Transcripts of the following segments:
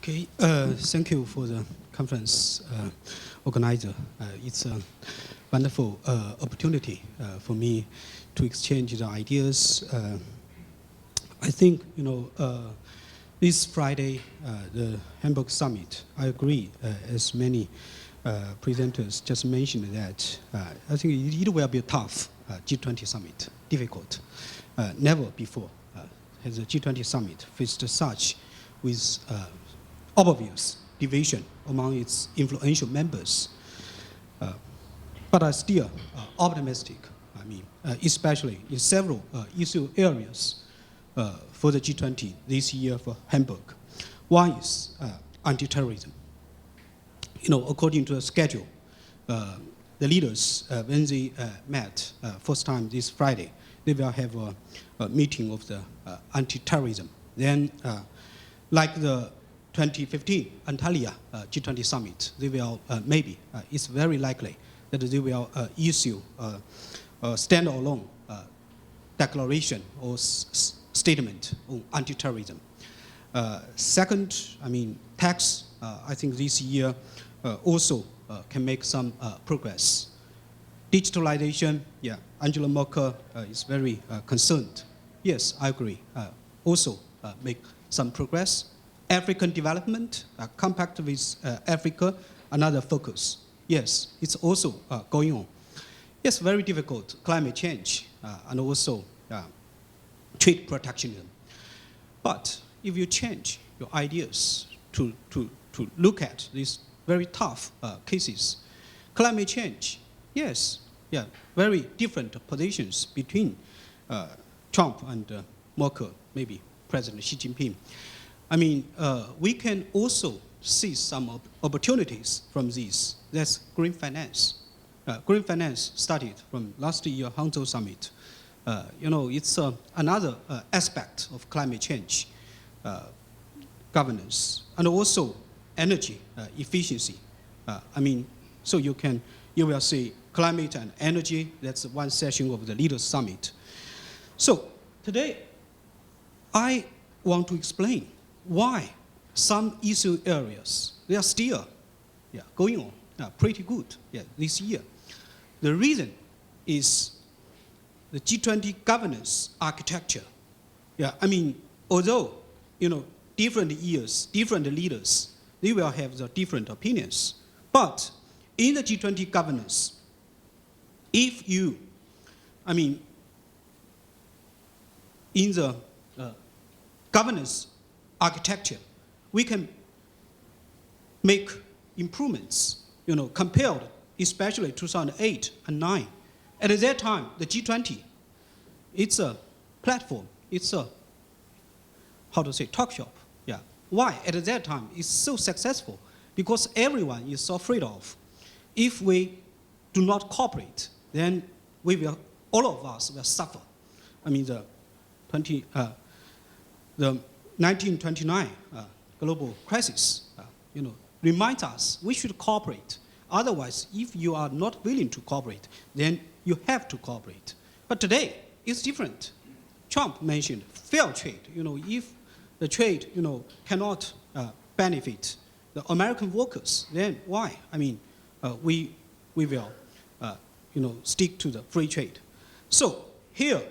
Okay, thank you for the conference organizer. It's a wonderful opportunity for me to exchange the ideas. I think, this Friday, the Hamburg Summit, I agree, as many presenters just mentioned that I think it will be a tough G20 summit, difficult. Never before has the G20 summit faced such with obvious division among its influential members. But I'm still optimistic, especially in several issue areas for the G20 this year for Hamburg. One is anti-terrorism. According to the schedule, the leaders, when they met first time this Friday, they will have a meeting of the anti-terrorism. Then, like the 2015 Antalya G20 summit, they will maybe, it's very likely that they will issue a standalone declaration or statement on anti-terrorism. Second, tax, I think this year also can make some progress. Digitalization, yeah, Angela Merkel is very concerned. Yes, I agree. Also make some progress. African development, compact with Africa, another focus. Yes, it's also going on. Yes, very difficult, climate change, and also trade protectionism. But if you change your ideas to look at these very tough cases, climate change, yes, yeah, very different positions between Trump and Merkel, maybe President Xi Jinping. We can also see some opportunities from this. That's green finance. Green finance started from last year Hangzhou summit. It's another aspect of climate change governance, and also energy efficiency. So you will see climate and energy. That's one session of the Leaders Summit. So today, I want to explain why some issue areas, they are still going on pretty good this year. The reason is the G20 governance architecture. Although, different years, different leaders, they will have the different opinions. But in the G20 governance, if you, in the governance architecture, we can make improvements, compared, especially 2008 and 2009. At that time, the G20, it's a platform, it's a, talk shop. Yeah. Why? At that time, it's so successful because everyone is so afraid of. If we do not cooperate, then all of us will suffer. The 1929 global crisis, reminds us we should cooperate. Otherwise, if you are not willing to cooperate, then you have to cooperate. But today, it's different. Trump mentioned fair trade. If the trade, cannot benefit the American workers, then why? We will, stick to the free trade. So here,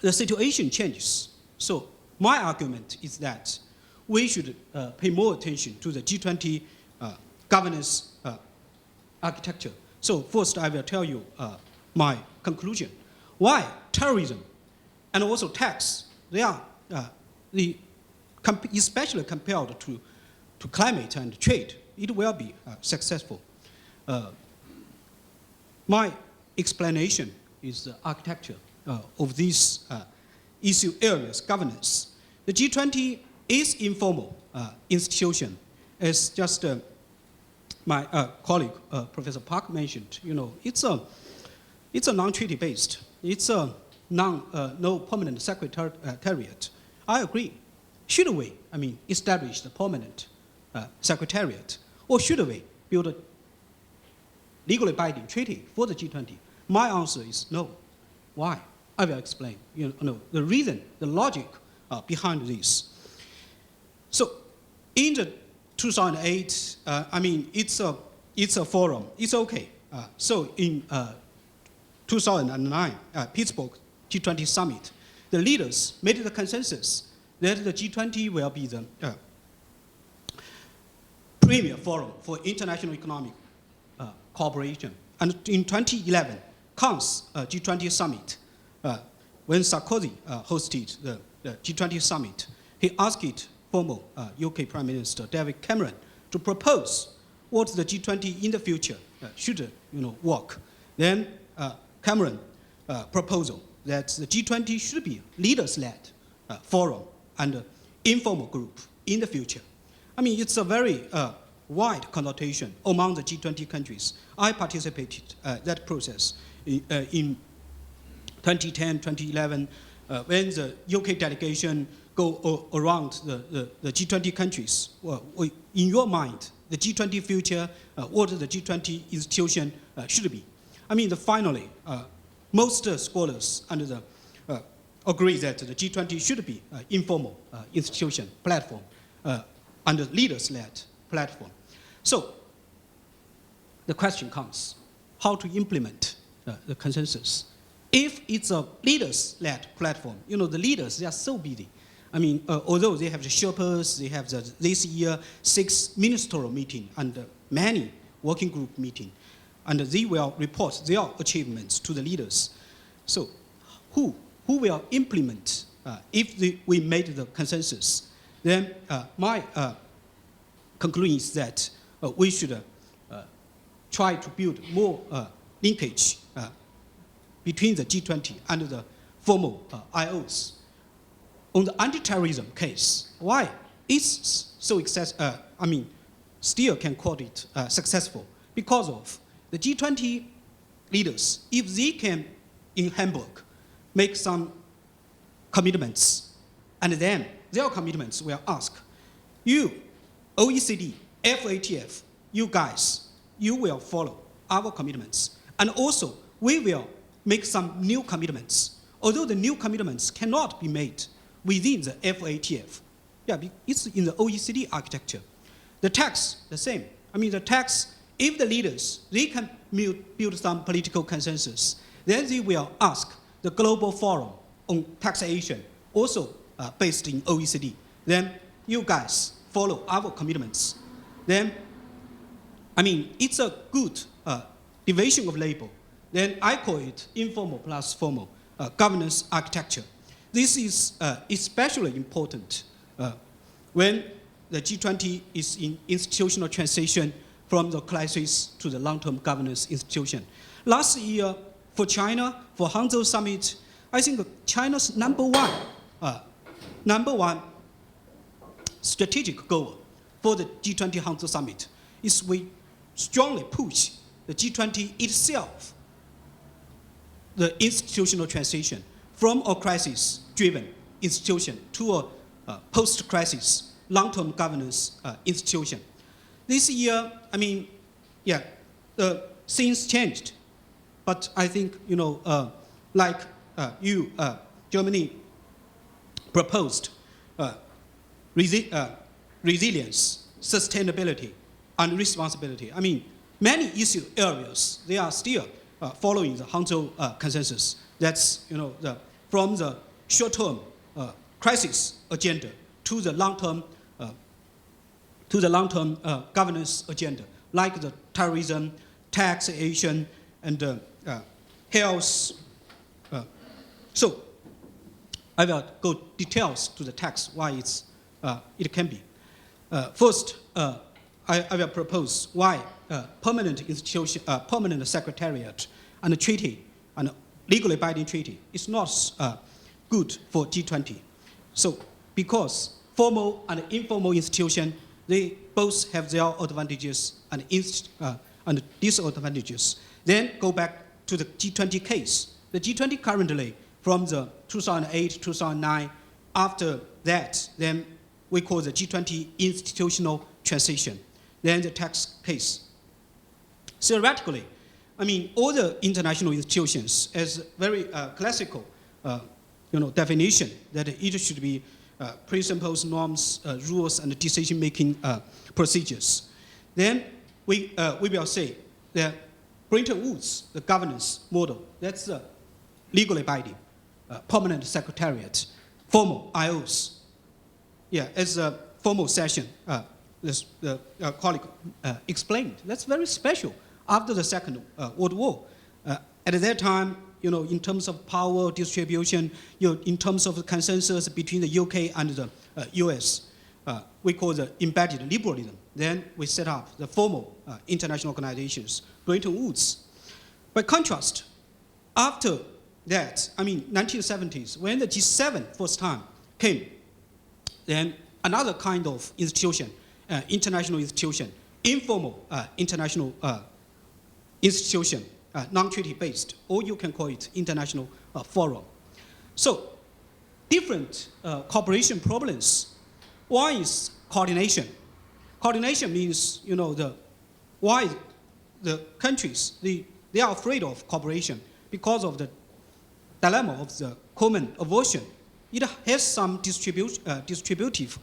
the situation changes. So my argument is that we should pay more attention to the G20 governance architecture. So first, I will tell you my conclusion. Why terrorism and also tax, they are, especially compared to climate and trade, it will be successful. My explanation is the architecture of these issue areas, governance. The G20 is informal institution, as just my colleague, Professor Park mentioned. It's a non-treaty based. It's a no permanent secretariat. I agree. Should we, establish the permanent secretariat, or should we build a legally binding treaty for the G20? My answer is no. Why? I will explain. The reason, the logic behind this. So in the 2008, I mean, it's a forum. It's okay. So in 2009, Pittsburgh G20 summit, the leaders made the consensus that the G20 will be the premier forum for international economic cooperation. And in 2011, Cannes G20 summit, when Sarkozy hosted the G20 summit, he asked former UK Prime Minister David Cameron to propose what the G20 in the future should work. Then Cameron proposal that the G20 should be leaders-led forum and informal group in the future. I mean, it's a very wide connotation among the G20 countries. I participated that process in 2010, 2011, when the UK delegation go around the G20 countries. Well, in your mind, the G20 future, what the G20 institution should be. I mean, finally, most scholars agree that the G20 should be informal institution, platform, and a leaders-led platform. So the question comes, how to implement the consensus? If it's a leaders-led platform, the leaders, they are so busy. I mean, although they have the Sherpas, they have this year 6 ministerial meeting and many working group meeting, and they will report their achievements to the leaders. So who will implement if we made the consensus? Then my conclusion is that we should try to build more linkage between the G20 and the formal IOs. On the anti-terrorism case, why it's so still can call it successful? Because of the G20 leaders, if they can, in Hamburg, make some commitments, and then their commitments will ask, you, OECD, FATF, you guys, you will follow our commitments. And also, we will make some new commitments. Although the new commitments cannot be made within the FATF. Yeah, it's in the OECD architecture. The tax, the same. I mean, the tax, if the leaders, they can build some political consensus, then they will ask the global forum on taxation, also based in OECD. Then you guys follow our commitments. Then, I mean, it's a good division of labor. Then I call it informal plus formal governance architecture. This is especially important when the G20 is in institutional transition from the crisis to the long-term governance institution. Last year, for China, for Hangzhou Summit, I think China's number one strategic goal for the G20 Hangzhou Summit is we strongly push the G20 itself, the institutional transition from a crisis-driven institution to a post-crisis long-term governance institution. This year, I mean, yeah, things changed, but I think, Germany proposed resilience, sustainability, and responsibility. I mean, many issue areas, they are still following the Hangzhou consensus. That's, from the short-term crisis agenda to the long-term governance agenda, like the terrorism, taxation, and health. So I will go details to the text why it can be. First, I will propose why permanent institution, permanent secretariat, and a treaty, and a legally binding treaty is not good for G20. So, because formal and informal institution, they both have their advantages and disadvantages. Then go back to the G20 case. The G20 currently, from the 2008, 2009, after that, then we call the G20 Institutional Transition. Then the tax case. Theoretically, I mean, all the international institutions, as very classical definition, that it should be principles, norms, rules, and decision-making procedures. Then we will say that Bretton Woods, the governance model, that's the legally binding, permanent secretariat, formal IOs. Yeah, as a formal session, the colleague explained, that's very special after the Second World War. At that time, in terms of power distribution, in terms of consensus between the UK and the US, we call the embedded liberalism. Then we set up the formal international organizations, Bretton Woods. By contrast, after that, 1970s, when the G7 first time came, then another kind of institution, international institution, informal international institution, non-treaty based, or you can call it international forum. So different cooperation problems. One is coordination. Coordination means, why the countries, they are afraid of cooperation because of the dilemma of the common aversion. It has some distributive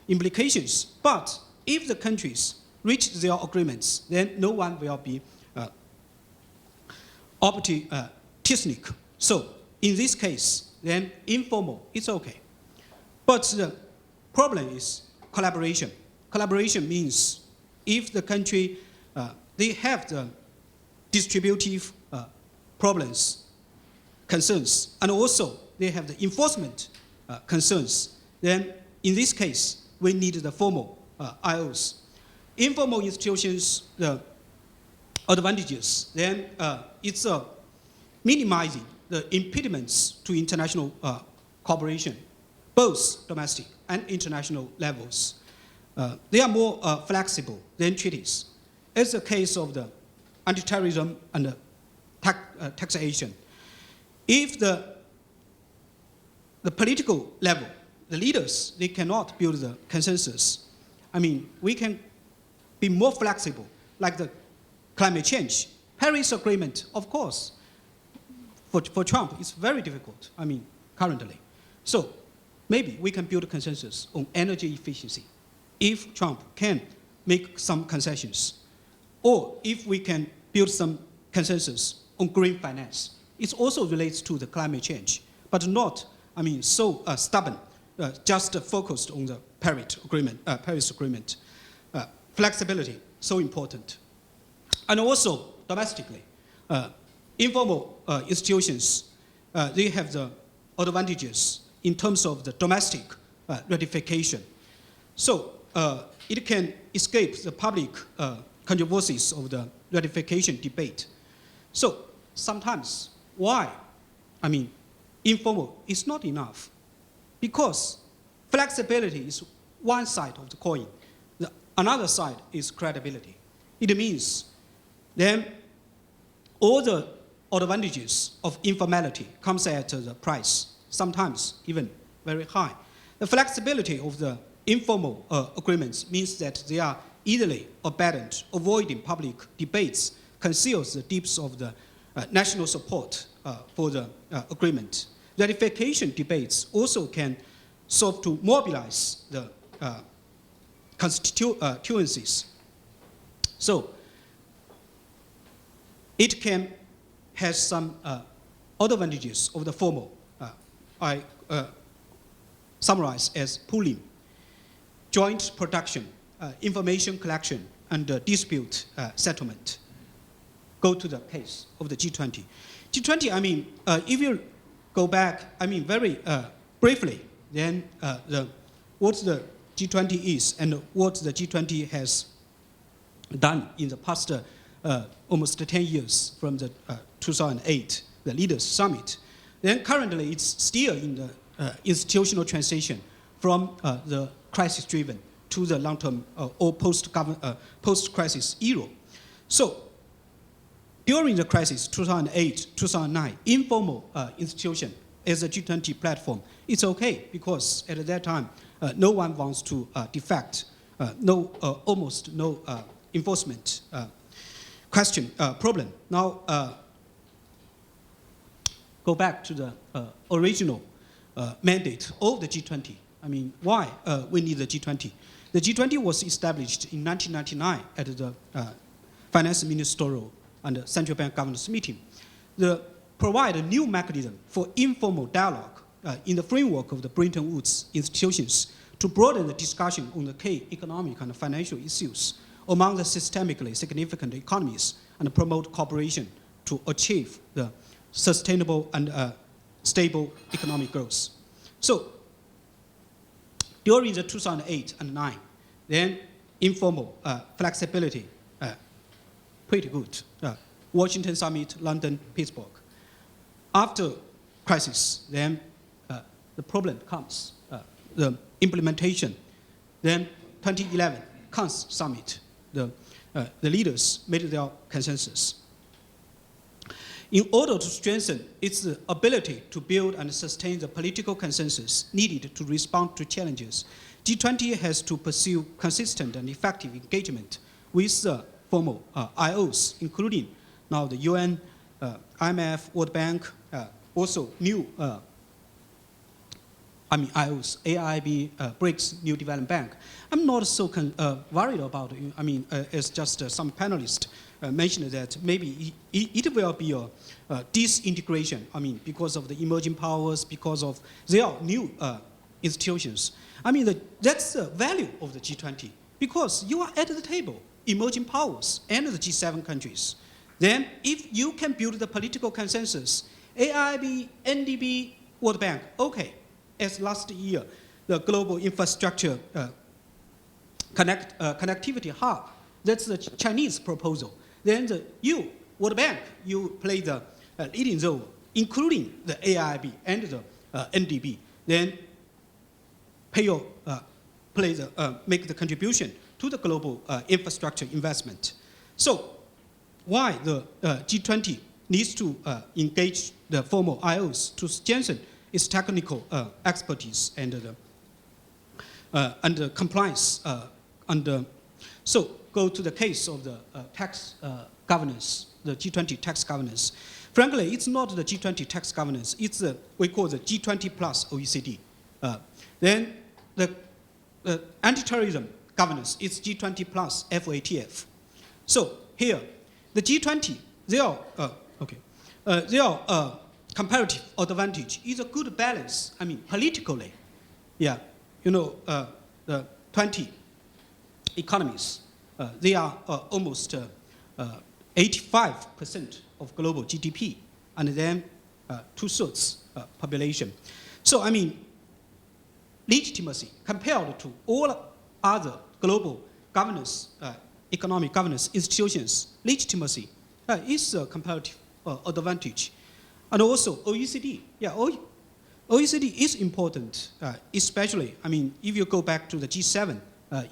implications. But if the countries reach their agreements, then no one will be opportunistic. So in this case, then informal, it's okay. But the problem is collaboration. Collaboration means if the country, they have the distributive problems, concerns, and also they have the enforcement concerns, then in this case, we need the formal IOs. Informal institutions, the advantages, then it's minimizing the impediments to international cooperation, both domestic and international levels. They are more flexible than treaties. It's the case of the anti-terrorism and taxation. If the political level, the leaders, they cannot build the consensus, we can be more flexible, like the climate change. Paris Agreement, of course, for Trump, it's very difficult, currently. So maybe we can build a consensus on energy efficiency if Trump can make some concessions. Or if we can build some consensus on green finance. It also relates to the climate change, but not, so stubborn, just focused on the Paris Agreement. Flexibility, so important. And also, domestically, informal institutions, they have the advantages in terms of the domestic ratification. So it can escape the public controversies of the ratification debate. So sometimes, why? Informal is not enough, because flexibility is one side of the coin. Another side is credibility. It means then all the advantages of informality comes at the price, sometimes even very high. The flexibility of the informal agreements means that they are easily abandoned, avoiding public debates, conceals the depths of the national support for the agreement. Ratification debates also can serve to mobilize the constituencies. So it can have some advantages of the formal. I summarize as pooling, joint production, information collection, and dispute settlement. Go to the case of the G20. G20, if you go back, very briefly, then what the G20 is and what the G20 has done in the past almost 10 years from the 2008, the Leaders Summit. Then currently it's still in the institutional transition from the crisis-driven to the long-term or post-crisis era. So during the crisis, 2008, 2009, informal institution as a G20 platform, it's okay because at that time, no one wants to defect, almost no enforcement problem. Now, go back to the original mandate of the G20. I mean, why we need the G20? The G20 was established in 1999 at the Finance Ministerial and Central Bank Governors meeting. They provide a new mechanism for informal dialogue in the framework of the Bretton Woods institutions to broaden the discussion on the key economic and financial issues among the systemically significant economies and promote cooperation to achieve the sustainable and stable economic growth. So during the 2008 and 9, then informal flexibility, pretty good. Washington Summit, London, Pittsburgh. After crisis, then the problem comes, the implementation. Then 2011, Cannes Summit, the leaders made their consensus. In order to strengthen its ability to build and sustain the political consensus needed to respond to challenges, G20 has to pursue consistent and effective engagement with formal IOs, including now the UN, IMF, World Bank, also new IOs, AIIB, BRICS, New Development Bank. I'm not so worried about it. I mean, it's just some panelists mentioned that maybe it will be a disintegration, I mean, because of the emerging powers, because of their new institutions. I mean, that's the value of the G20, because you are at the table, emerging powers and the G7 countries. Then if you can build the political consensus, AIIB, NDB, World Bank, okay, as last year, the global infrastructure connectivity hub, that's the Chinese proposal. Then World Bank, you play the leading role, including the AIIB and the NDB. Then make the contribution to the global infrastructure investment. So why the G20 needs to engage the formal IOs to strengthen its technical expertise and the compliance. So go to the case of the tax governance, the G20 tax governance. Frankly, it's not the G20 tax governance. It's we call the G20 plus OECD. Then the anti-terrorism governance, it's G20 plus FATF. So here, the G20, their comparative advantage is a good balance. I mean, politically, yeah, you know, the 20 economies, they are almost 85% of global GDP, and then 2/3 population. So, I mean, legitimacy compared to all other global governance, economic governance institutions, legitimacy is a comparative advantage. And also OECD, yeah, OECD is important, especially, I mean, if you go back to the G7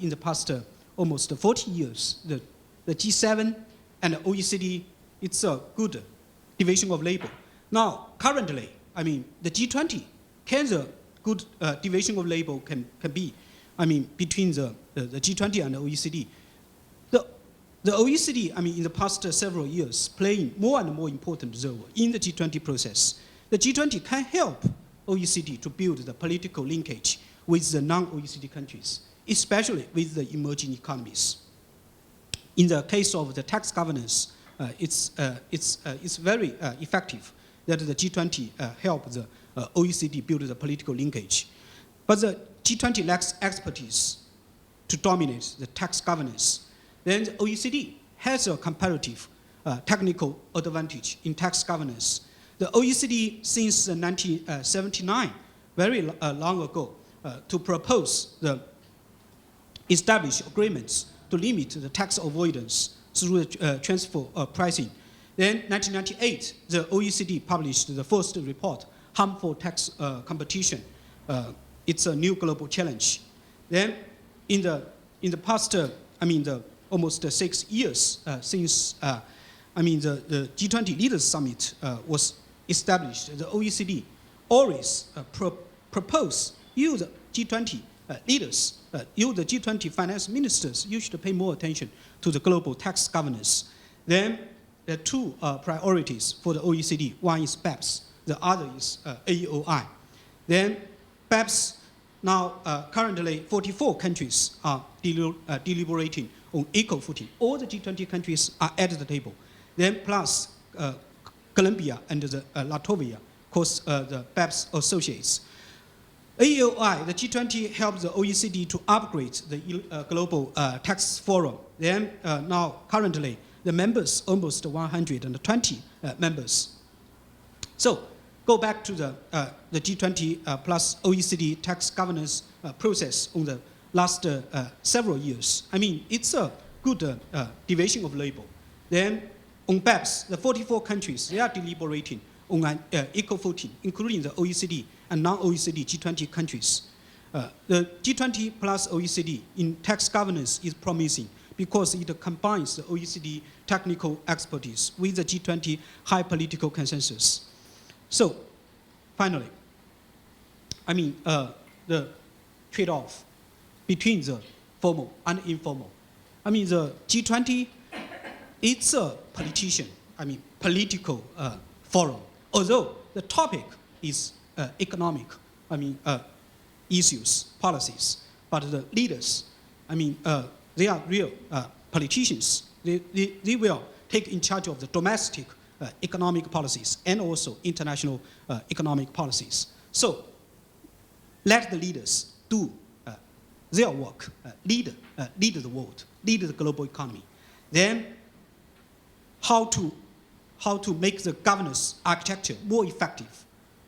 in the past almost 40 years, the G7 and the OECD, it's a good division of labor. Now, currently, I mean, the G20, can the good division of labor can be, I mean, between the G20 and the OECD. The OECD, I mean, in the past several years, playing more and more important role in the G20 process. The G20 can help OECD to build the political linkage with the non-OECD countries, especially with the emerging economies. In the case of the tax governance, it's very effective that the G20 help the OECD build the political linkage. But the G20 lacks expertise to dominate the tax governance. Then the OECD has a comparative technical advantage in tax governance. The OECD, since 1979, very long ago, to propose the established agreements to limit the tax avoidance through transfer pricing. Then 1998, the OECD published the first report, Harmful Tax Competition. It's a new global challenge. Then in the past, I mean, almost 6 years since, I mean, the G20 Leaders Summit was established, the OECD always propose you, the G20 leaders, you, the G20 finance ministers, you should pay more attention to the global tax governance. Then there are two priorities for the OECD. One is BEPS, the other is AEOI. Then perhaps now currently 44 countries are deliberating on equal footing. All the G20 countries are at the table. Then plus Colombia and Latvia, of course, the BEPS associates. AEOI, the G20 helps the OECD to upgrade the global tax forum. Then now currently the members, almost 120 members. So go back to the G20 plus OECD tax governance process on the last several years. I mean, it's a good division of labor. Then on BEPS, the 44 countries, they are deliberating on an equal footing, including the OECD and non-OECD G20 countries. The G20 plus OECD in tax governance is promising because it combines the OECD technical expertise with the G20 high political consensus. So, finally, I mean, the trade-off between the formal and informal. I mean, the G20, it's a political forum, although the topic is economic, issues, policies, but the leaders, they are real politicians. They will take in charge of the domestic economic policies and also international economic policies. So let the leaders do their work, lead the world, lead the global economy. Then how to make the governance architecture more effective.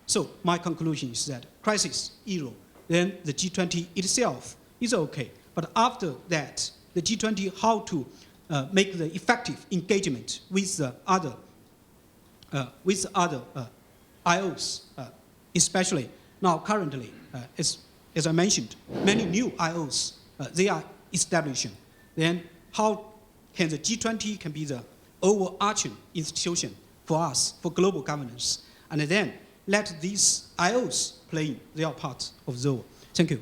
So my conclusion is that crisis, euro, then the G20 itself is okay. But after that, the G20, how to make the effective engagement with the other IOs, especially now currently, as I mentioned, many new IOs, they are establishing. Then how can the G20 can be the overarching institution for us, for global governance, and then let these IOs play their part of the role. Thank you.